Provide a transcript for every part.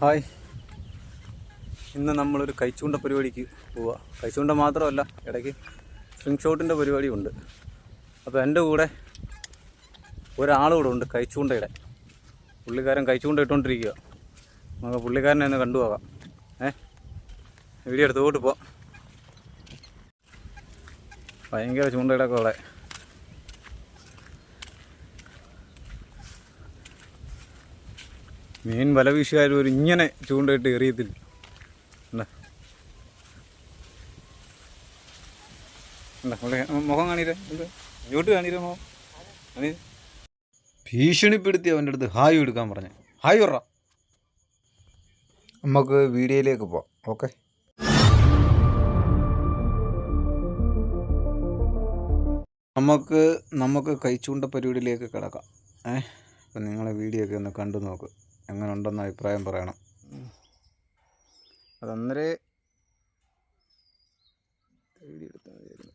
Hi, ഇന്ന് നമ്മളൊരു കൈച്ചൂണ്ട പരിപാടിക്ക് പോവുക. കൈച്ചൂണ്ട മാത്രമല്ല, ഇടയ്ക്ക് സ്പ്രിംഗ് ഷോട്ടിൻ്റെ പരിപാടിയും ഉണ്ട്. അപ്പോൾ എൻ്റെ കൂടെ ഒരാളുകൂടെ ഉണ്ട് കൈച്ചൂണ്ടയുടെ. പുള്ളിക്കാരൻ കൈച്ചൂണ്ട ഇട്ടുകൊണ്ടിരിക്കുക. നമുക്ക് പുള്ളിക്കാരനെ ഒന്ന് കണ്ടുപോകാം. വീഡിയോ എടുത്തോട്ട് പോവാം. ഭയങ്കര ചൂണ്ടയിടൊക്കെ അവിടെ. മീൻ വല വീശുകാരും ഒരു ഇങ്ങനെ ചൂണ്ടയിട്ട് എറിയത്തില്ല. മുഖം കാണിരേ, ഇങ്ങോട്ട് കാണിരേ, മുഖം കാണി. ഭീഷണിപ്പെടുത്തി അവൻ്റെ അടുത്ത് ഹായ് എടുക്കാൻ പറഞ്ഞു. ഹായ് പറ. നമുക്ക് വീഡിയോയിലേക്ക് പോവാം. ഓക്കെ, നമുക്ക് കൈച്ചൂണ്ട പരിപാടിയിലേക്ക് കിടക്കാം. അപ്പം നിങ്ങളെ വീഡിയോ ഒക്കെ ഒന്ന് കണ്ടു നോക്ക്. എങ്ങനെ ഉണ്ടെന്ന് അഭിപ്രായം പറയണം. അതന്നേരെ വീഡിയോ എടുത്താൽ മതിയായിരുന്നു.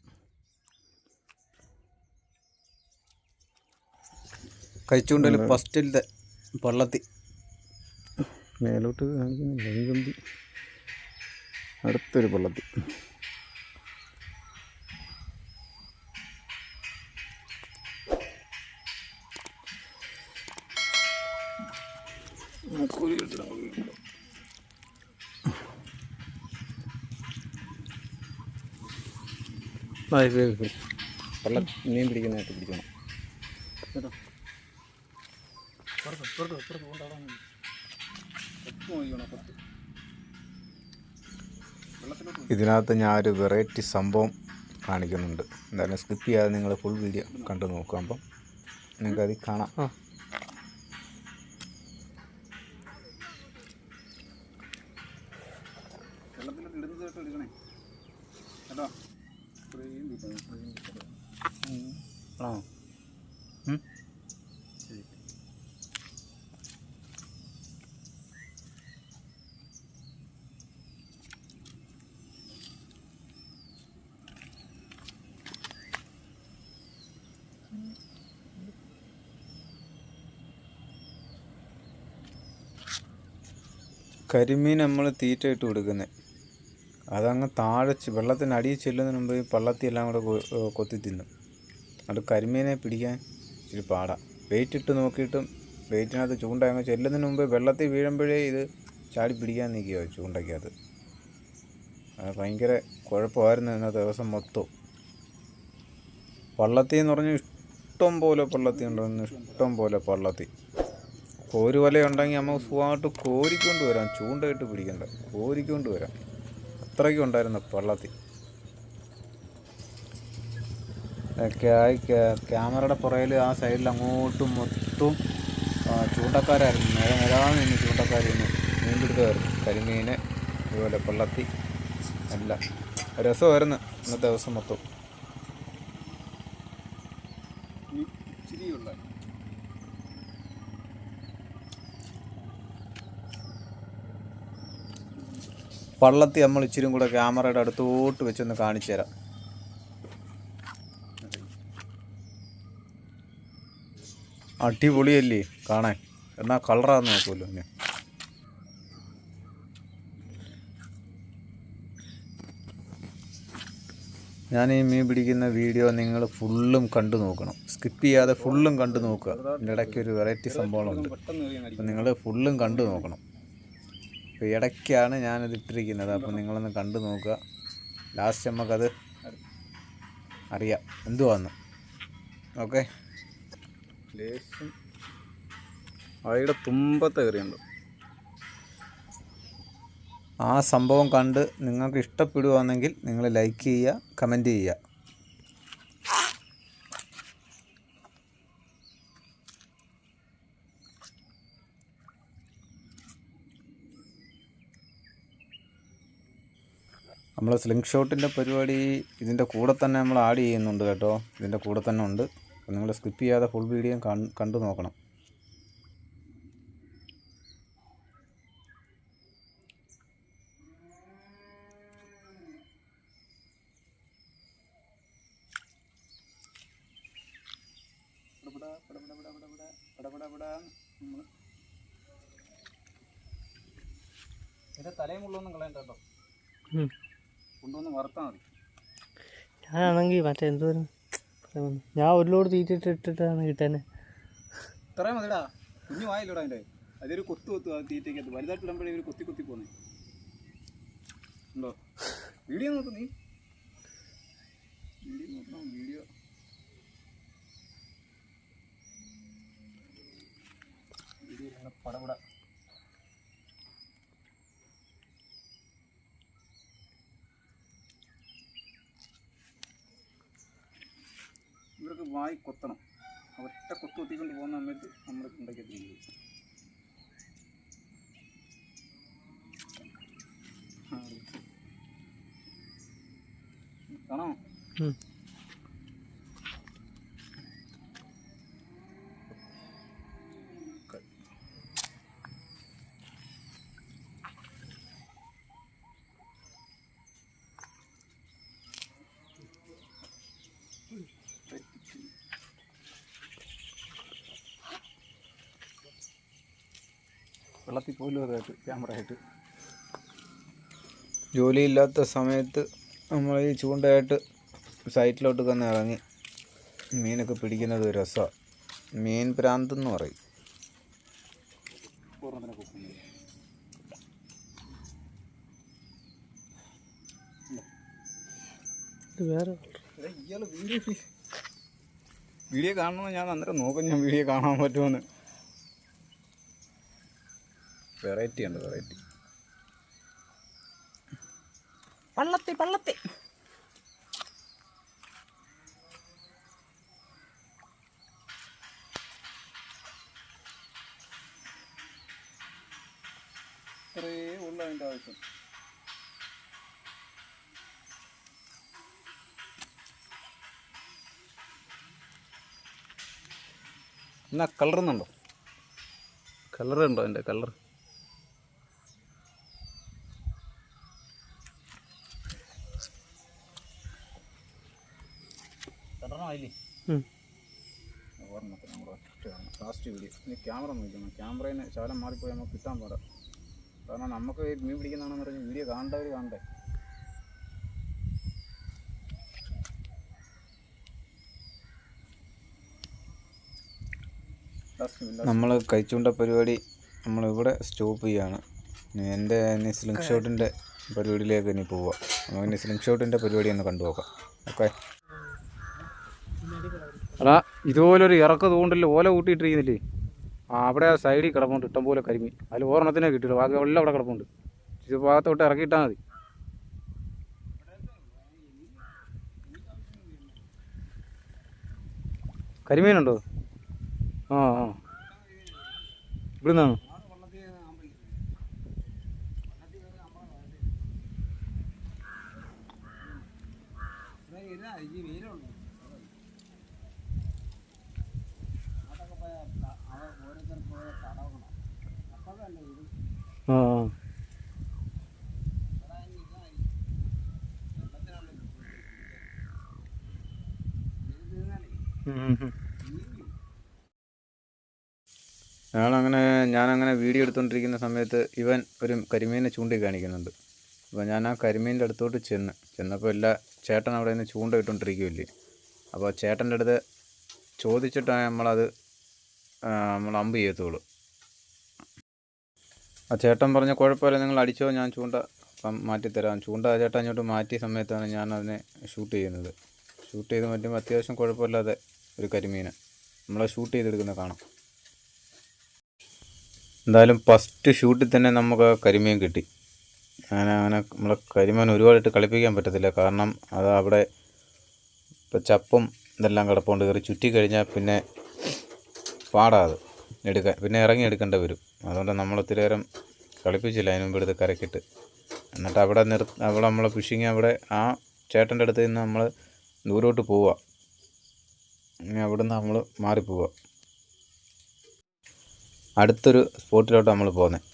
കൈച്ചൂണ്ടയിൽ ഫസ്റ്റിലത്തെ പള്ളത്തി മേലോട്ട് കാണിക്കുന്നില്ല. അടുത്തൊരു പള്ളത്തി. വെള്ളം മീൻ പിടിക്കുന്നതായിട്ട് പിടിക്കണം കേട്ടോ. ഇതിനകത്ത് ഞാനൊരു വെറൈറ്റി സംഭവം കാണിക്കുന്നുണ്ട്. എന്തായാലും സ്കിപ്പ് ചെയ്യാതെ നിങ്ങൾ ഫുൾ വീഡിയോ കണ്ടു നോക്കുക. അപ്പം നിങ്ങൾക്കത് കാണാം. എടുക്കണേ കേട്ടോ. ആണോ? ശരി. കരിമീൻ നമ്മൾ തീറ്റ ഇട്ട് കൊടുക്കുന്നത് അതങ്ങ് താഴെ വെള്ളത്തിനടിയിൽ ചെല്ലുന്നതിന് മുമ്പ് ഈ പള്ളത്തി എല്ലാം കൂടെ കൊത്തി തിന്നും. അത് കരിമീനെ പിടിക്കാൻ ഇച്ചിരി പാടാണ്. വെയിറ്റ് ഇട്ട് നോക്കിയിട്ടും വെയിറ്റിനകത്ത് ചൂണ്ട അങ്ങ് ചെല്ലുന്നതിന് മുമ്പ് വെള്ളത്തിൽ വീഴുമ്പോഴേ ഇത് ചാടി പിടിക്കാൻ നിൽക്കുക ചൂണ്ടയ്ക്കകത്ത്. അത് ഭയങ്കര കുഴപ്പമായിരുന്നു ഇന്ന ദിവസം മൊത്തം. പള്ളത്തി എന്ന് പറഞ്ഞാൽ ഇഷ്ടം പോലെ പള്ളത്തി ഉണ്ടെന്ന്, ഇഷ്ടം പോലെ പള്ളത്തി. കോരുവലയുണ്ടെങ്കിൽ നമുക്ക് സുഖമായിട്ട് കോരിക്കൊണ്ട് വരാം. ചൂണ്ടയിട്ട് പിടിക്കണ്ട, കോരിക്കൊണ്ട് വരാം. അത്രയ്ക്കും ഉണ്ടായിരുന്നു പള്ളത്തി. ക്യാമറയുടെ പുറകിൽ ആ സൈഡിൽ അങ്ങോട്ടും മൊത്തം ചൂണ്ടക്കാരായിരുന്നു. നേരാന്ന് നിന്ന് ചൂണ്ടക്കാരിന്ന് മീൻ പിടുത്തമായിരുന്നു. കരിമീന് അതുപോലെ പള്ളത്തി എല്ലാം രസമായിരുന്നു ഇന്നത്തെ ദിവസം മൊത്തം. പള്ളത്തി നമ്മൾ ഇച്ചിരി കൂടെ ക്യാമറയുടെ അടുത്തോട്ട് വെച്ചൊന്ന് കാണിച്ചു തരാം. അടിപൊളിയല്ലേ കാണാൻ? എന്നാൽ കളറാന്ന് നോക്കുമല്ലോ. പിന്നെ ഞാൻ ഈ മീൻ പിടിക്കുന്ന വീഡിയോ നിങ്ങൾ ഫുള്ളും കണ്ടു നോക്കണം. സ്കിപ്പ് ചെയ്യാതെ ഫുള്ളും കണ്ടു നോക്കുക. ഇതിൻ്റെ ഇടയ്ക്ക് ഒരു വെറൈറ്റി സംഭവമുണ്ട്. അപ്പം നിങ്ങൾ ഫുള്ളും കണ്ടു നോക്കണം. അപ്പോൾ ഇടയ്ക്കാണ് ഞാനത് ഇട്ടിരിക്കുന്നത്. അപ്പോൾ നിങ്ങളൊന്ന് കണ്ടു നോക്കുക. ലാസ്റ്റ് നമുക്കത് അറിയാം എന്തുവാന്ന്. ഓക്കെ, ലേശം അയുടെ തുമ്പത്തെ കയറിയുണ്ട്. ആ സംഭവം കണ്ട് നിങ്ങൾക്ക് ഇഷ്ടപ്പെടുകയാണെങ്കിൽ നിങ്ങൾ ലൈക്ക് ചെയ്യുക, കമൻറ്റ് ചെയ്യുക. നമ്മൾ സ്ലിംഗ് ഷോട്ടിൻ്റെ പരിപാടി ഇതിൻ്റെ കൂടെ തന്നെ നമ്മൾ ആഡ് ചെയ്യുന്നുണ്ട് കേട്ടോ. ഇതിൻ്റെ കൂടെ തന്നെ ഉണ്ട്. അപ്പോൾ നിങ്ങൾ സ്കിപ്പ് ചെയ്യാതെ ഫുൾ വീഡിയോ കണ്ടു നോക്കണം. ഇതിൻ്റെ തലയും മുള്ളൊന്നും കളയണ്ട കേട്ടോ, കൊണ്ടുവന്ന് വറുത്താൽ മതി. ഞാനാണെങ്കിൽ മറ്റേ എന്തോരം ഞാൻ ഒരു ലോഡ് തീറ്റിട്ടിട്ടാണ് കിട്ടാൻ. ഇത്രയും മതിടാ, കുഞ്ഞു വായില്ലടാ അതിൻ്റെ. അതൊരു കൊത്തു തീറ്റയ്ക്കകത്ത് വലുതായിട്ട് ഇടുമ്പോഴേ ഒരു കൊത്തി പോകുന്നേ ഉണ്ടോ. വീഡിയോ നോക്കും നീ, വീഡിയോ നോക്കണം. വീഡിയോ പടപട ഇവർക്ക് വായി കൊത്തണം. ഒറ്റ കൊത്തു കൊത്തിക്കൊണ്ട് പോകുന്ന സമയത്ത് നമ്മൾ ഉണ്ടാക്കിയിട്ടില്ല. കാണോ വെള്ളത്തിൽ പോലും അതായിട്ട് ക്യാമറ ആയിട്ട്. ജോലിയില്ലാത്ത സമയത്ത് നമ്മൾ ഈ ചൂണ്ടയായിട്ട് സൈറ്റിലോട്ട് തന്നെ ഇറങ്ങി മീനൊക്കെ പിടിക്കുന്നത് ഒരു രസമാണ്. മീൻ ഭ്രാന്തെന്ന് പറയും. ഇയാൾ വീഡിയോ കാണണമെന്ന് ഞാൻ അന്നേരം നോക്കും, ഞാൻ വീഡിയോ കാണാൻ പറ്റുമെന്ന്. വെറൈറ്റി ഉണ്ട്, വെറൈറ്റി. പള്ളത്തി പള്ളത്തി ഇത്രയേ ഉള്ളൂ അതിൻ്റെ ആവശ്യം. എന്നാ കളറുന്നുണ്ടോ? കളറുണ്ടോ അതിൻ്റെ കളർ? ലാസ്റ്റ് വീഡിയോ ഇനി ക്യാമറ നോക്കണം. ക്യാമറയിൽ ശകലം മാറിപ്പോയി നമുക്ക് കിട്ടാൻ പാടാം. കാരണം നമുക്ക് മീൻ പിടിക്കുന്നതാണെന്ന് പറഞ്ഞ് വീഡിയോ കാണേണ്ടവർ കാണണ്ടേ. നമ്മൾ കഴിച്ചുകൊണ്ട പരിപാടി നമ്മളിവിടെ സ്റ്റോപ്പ് ചെയ്യുകയാണ്. എൻ്റെ ഇനി സ്ലിംഗ് ഷോട്ടിൻ്റെ പരിപാടിയിലേക്ക് ഇനി പോവുക. നമുക്ക് ഇനി സ്ലിംഗ് ഷോട്ടിൻ്റെ പരിപാടി ഒന്ന് കണ്ടു നോക്കാം. ഓക്കെ. അടാ ഇതുപോലൊരു ഇറക്ക തോണ്ടില്ല ഓല കൂട്ടിയിട്ടിരിക്കുന്നില്ലേ, അവിടെ ആ സൈഡിൽ കിടപ്പുണ്ട് ഇഷ്ടംപോലെ കരിമീൻ. അതിൽ ഒരെണ്ണത്തിനെ കിട്ടിയില്ല, ബാക്കി എല്ലാം അവിടെ കിടപ്പുണ്ട്. ഇത് ഭാഗത്തോട്ട് ഇറക്കിയിട്ടാൽ മതി. കരിമീനുണ്ടോ? ആ ആ ഇവിടുന്നാണ്. ആ ഞാനങ്ങനെ വീഡിയോ എടുത്തുകൊണ്ടിരിക്കുന്ന സമയത്ത് ഇവൻ ഒരു കരിമീനെ ചൂണ്ടി കാണിക്കുന്നുണ്ട്. അപ്പോൾ ഞാൻ ആ കരിമീൻ്റെ അടുത്തോട്ട് ചെന്നപ്പോൾ ചേട്ടൻ അവിടെ നിന്ന് ചൂണ്ട ഇട്ടുകൊണ്ടിരിക്കുമല്ലേ. അപ്പോൾ ചേട്ടൻ്റെ അടുത്ത് ചോദിച്ചിട്ടാണ് നമ്മൾ അമ്പ് ചെയ്യത്തുള്ളൂ. ആ ചേട്ടൻ പറഞ്ഞ കുഴപ്പമില്ല, നിങ്ങൾ അടിച്ചോ, ഞാൻ ചൂണ്ട മാറ്റിത്തരാം. ചൂണ്ട ചേട്ടൻ അങ്ങോട്ട് മാറ്റിയ സമയത്താണ് ഞാൻ അതിനെ ഷൂട്ട് ചെയ്യുന്നത്. ഷൂട്ട് ചെയ്ത് പറ്റുമ്പോൾ അത്യാവശ്യം കുഴപ്പമില്ലാതെ ഒരു കരിമീനെ നമ്മളെ ഷൂട്ട് ചെയ്തെടുക്കുന്ന കാണാം. എന്തായാലും ഫസ്റ്റ് ഷൂട്ടിൽ തന്നെ നമുക്ക് കരിമീൻ കിട്ടി. അങ്ങനെ നമ്മളെ കരിമീൻ ഒരുപാടിട്ട് കളിപ്പിക്കാൻ പറ്റത്തില്ല, കാരണം അത് അവിടെ ഇപ്പോൾ ചപ്പും ഇതെല്ലാം കിടപ്പുണ്ട്. കയറി ചുറ്റി കഴിഞ്ഞാൽ പിന്നെ പാടാതെ എടുക്കാൻ, പിന്നെ ഇറങ്ങി എടുക്കേണ്ടി വരും. അതുകൊണ്ട് നമ്മൾ ഒത്തിരി നേരം കളിപ്പിച്ചില്ല. അതിന് മുമ്പ് എടുത്ത് കരക്കിട്ട് എന്നിട്ട് അവിടെ നമ്മളെ ഫിഷിങ് അവിടെ ആ ചേട്ടൻ്റെ അടുത്ത് നിന്ന് നമ്മൾ ദൂരോട്ട് പോവുക. ഇനി അവിടെ നിന്ന് നമ്മൾ മാറിപ്പോവുക. അടുത്തൊരു സ്പോട്ടിലോട്ട് നമ്മൾ പോകുന്നത്.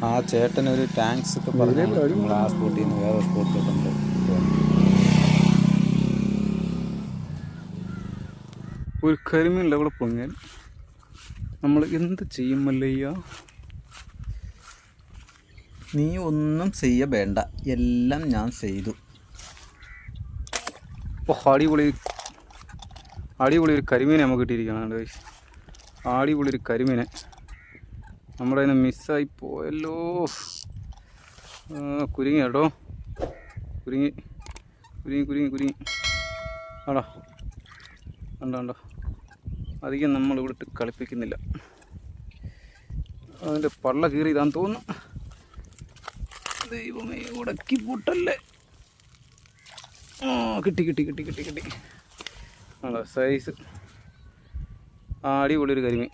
ആ ചേട്ടനൊരു ടാങ്ക്സ് ഒക്കെ പറഞ്ഞു നമ്മൾ ആ സ്പോട്ടിൽ നിന്ന് വേറെ സ്പോട്ടിലോട്ട് നമ്മൾ പോകുന്നു. ഒരു കരിമീനിൽ അവിടെ പൊങ്ങിയാൽ നമ്മൾ എന്ത് ചെയ്യും മല്ലയ്യ? നീ ഒന്നും വേണ്ട, എല്ലാം ഞാൻ ചെയ്തു. അടിപൊളി അടിപൊളി ഒരു കരിമീനെ നമുക്ക് കിട്ടിയിരിക്കുകയാണ്. അടിപൊളി ഒരു കരിമീനെ നമ്മുടെ അതിന് മിസ്സായി പോയല്ലോ. കുരുങ്ങി കേട്ടോ, കുരുങ്ങി കുരുങ്ങി കുരുങ്ങി കുരുങ്ങി ആടാ. കണ്ടോ, അധികം നമ്മളിവിടെ ഇട്ട് കളിപ്പിക്കുന്നില്ല. അതിൻ്റെ പള്ള കീറി ഇതാന്ന് തോന്നുന്നു. ദൈവമേ, ഉടക്കി പൊട്ടല്ലേ. കിട്ടി കിട്ടി കിട്ടി കിട്ടി കിട്ടി. ആണോ സൈസ് അടിപൊളി ഒരു കരിമീൻ.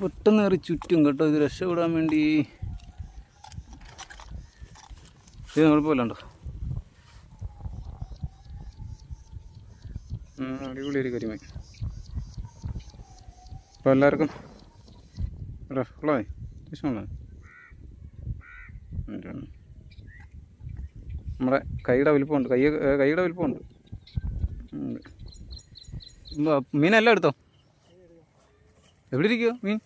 പെട്ടെന്ന് കയറി ചുറ്റും കേട്ടോ, ഇത് രക്ഷപ്പെടാൻ വേണ്ടി. ഇത് കുഴപ്പമില്ലണ്ടോ, അടിപൊളി ഒരു കരിമീൻ. അപ്പോൾ എല്ലാവർക്കും ഉള്ളതേ ഇഷ്ടമുള്ളത് നമ്മുടെ കൈയുടെ വലിപ്പമുണ്ട്, കൈയുടെ വലിപ്പമുണ്ട്. മീനെല്ലാം എടുത്തോ? എവിടെ ഇരിക്കുമോ മീൻ?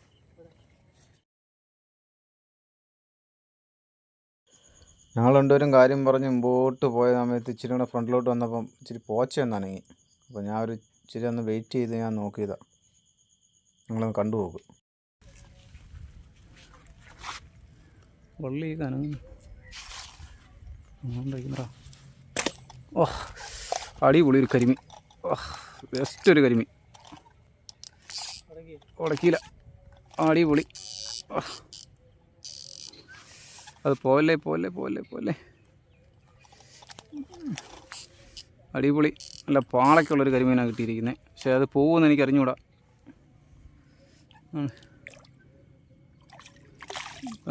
ഞങ്ങൾ രണ്ടുപേരും കാര്യം പറഞ്ഞ് മുമ്പോട്ട് പോയ സമയത്ത് ഇച്ചിരി കൂടെ ഫ്രണ്ടിലോട്ട് വന്നപ്പം ഇച്ചിരി പോച്ചയൊന്നനങ്ങി. അപ്പോൾ ഞാൻ ഒരു ഇച്ചിരി ഒന്ന് വെയിറ്റ് ചെയ്ത് ഞാൻ നോക്കിയതാണ്. നിങ്ങളൊന്ന് കണ്ടുപോകും. വള്ളി കനങ്ങ. അടിപൊളി ഒരു കരിമീൻ. ബെസ്റ്റ് ഒരു കരിമീൻ. ഉടക്കിയില്ല, അടിപൊളി. അത് പോലെ പോലെ പോലെ പോലെ അടിപൊളി. നല്ല പാളയ്ക്കുള്ളൊരു കരിമീനാണ് കിട്ടിയിരിക്കുന്നത്. പക്ഷേ അത് പോകുമെന്ന് എനിക്ക് അറിഞ്ഞുകൂടാ.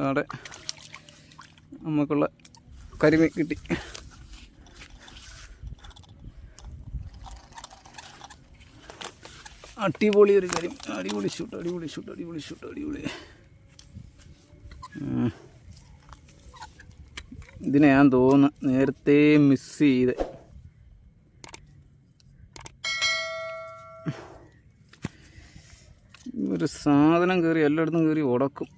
അവിടെ നമുക്കുള്ള കരിമീൻ കിട്ടി. അടിപൊളി ഒരു കരിമീൻ. അടിപൊളി ഷൂട്ട്, അടിപൊളി ഷൂട്ട്, അടിപൊളി ഷൂട്ട്, അടിപൊളി. ഇതിനെ ഞാൻ തോന്നുന്നു നേരത്തെ മിസ് ചെയ്ത്. ഒരു സാധനം കയറി എല്ലായിടത്തും കയറി ഉടക്കും.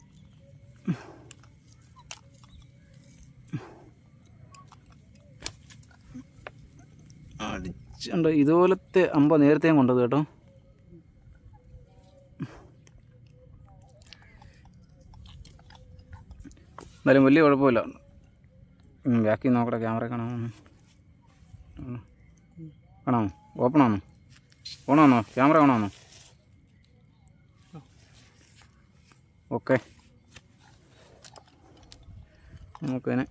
അടിച്ചുണ്ട്. ഇതുപോലത്തെ അമ്പ നേരത്തെ കൊണ്ടത് കേട്ടോ. എന്തായാലും വലിയ കുഴപ്പമില്ല. ബാക്കി നോക്കട്ടെ, ക്യാമറ കാണാമോ? കാണാമോ? ഓപ്പണാണോ? ഓണാണോ? ക്യാമറ ഓണാണോ? ഓക്കെ, നമുക്കതിനെ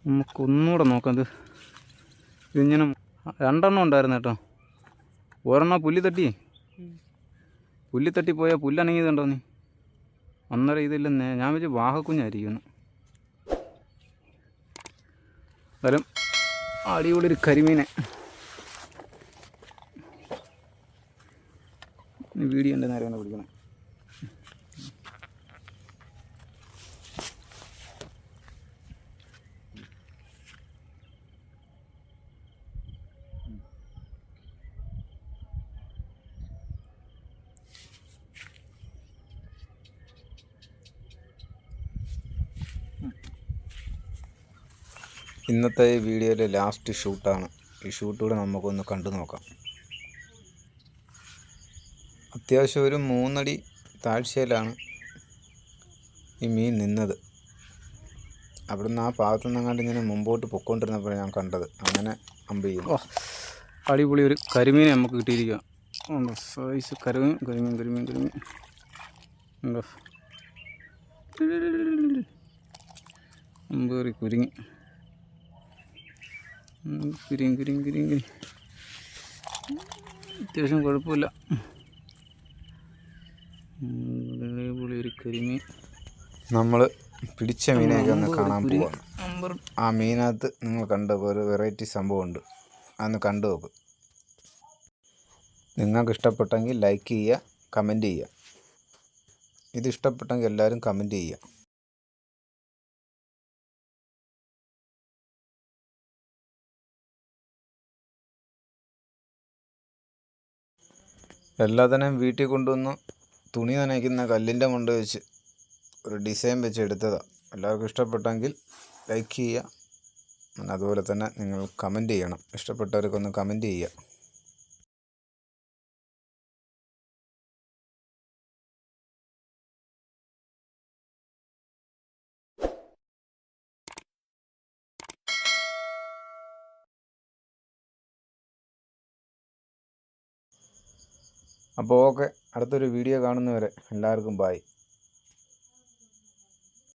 നമുക്കൊന്നുകൂടെ നോക്കാം. ഇതിങ്ങനെ രണ്ടെണ്ണം ഉണ്ടായിരുന്നു കേട്ടോ. ഒരെണ്ണം പുല്ലി തട്ടി പോയാൽ പുല്ലണങ്ങിയതുണ്ടോ നീ? അന്നേരം ഇതില്ലെന്നേ ഞാൻ വെച്ച് വാഹക്കുഞ്ഞായിരിക്കുന്നു. എന്തായാലും അടിപൊളി ഒരു കരിമീനെ. വീഡിയോ എൻ്റെ നേരെ തന്നെ പിടിക്കണം. ഇന്നത്തെ ഈ വീഡിയോയിലെ ലാസ്റ്റ് ഷൂട്ടാണ്. ഈ ഷൂട്ടൂടെ നമുക്കൊന്ന് കണ്ടു നോക്കാം. അത്യാവശ്യം ഒരു 3 അടി താഴ്ചയിലാണ് ഈ മീൻ നിന്നത്. അവിടുന്ന് ആ ഭാഗത്തു നിന്നങ്ങാണ്ട് ഇങ്ങനെ മുമ്പോട്ട് പൊയ്ക്കൊണ്ടിരുന്നപ്പോഴാണ് ഞാൻ കണ്ടത്. അങ്ങനെ അമ്പ് ചെയ്യുന്നു. അടിപൊളി ഒരു കരിമീനെ നമുക്ക് കിട്ടിയിരിക്കുക. സൈസ് കരിമീൻ കരിമീൻ കരിമീൻ കരിമീൻ ഉണ്ടോ? അമ്പേറി കുരുങ്ങി കുരുങ്ങി കുരുങ്ങി കുരുങ്ങി. അത്യാവശ്യം കുഴപ്പമില്ല. അടിപൊളി ഒരു കരിമീൻ. നമ്മൾ പിടിച്ച മീനെയൊക്കെ ഒന്ന് കാണാൻ പോവാണ്. ആ മീനകത്ത് നിങ്ങൾ കണ്ട ഒരു വെറൈറ്റി സംഭവമുണ്ട്, അതൊന്ന് കണ്ടു നോക്ക്. നിങ്ങൾക്ക് ഇഷ്ടപ്പെട്ടെങ്കിൽ ലൈക്ക് ചെയ്യുക, കമൻറ്റ് ചെയ്യുക. ഇത് ഇഷ്ടപ്പെട്ടെങ്കിൽ എല്ലാവരും കമൻറ്റ് ചെയ്യുക. എല്ലാത്തിനെയും വീട്ടിൽ കൊണ്ടുവന്ന് തുണി നനയ്ക്കുന്ന കല്ലിൻ്റെ മുണ്ട് വെച്ച് ഒരു ഡിസൈൻ വെച്ച് എടുത്തതാണ്. എല്ലാവർക്കും ഇഷ്ടപ്പെട്ടെങ്കിൽ ലൈക്ക് ചെയ്യുക. അതുപോലെ തന്നെ നിങ്ങൾ കമൻറ്റ് ചെയ്യണം. ഇഷ്ടപ്പെട്ടവർക്കൊന്ന് കമൻറ്റ് ചെയ്യുക. അപ്പോൾ ഓക്കെ, അടുത്തൊരു വീഡിയോ കാണുന്നവരെ എല്ലാവർക്കും ബൈ.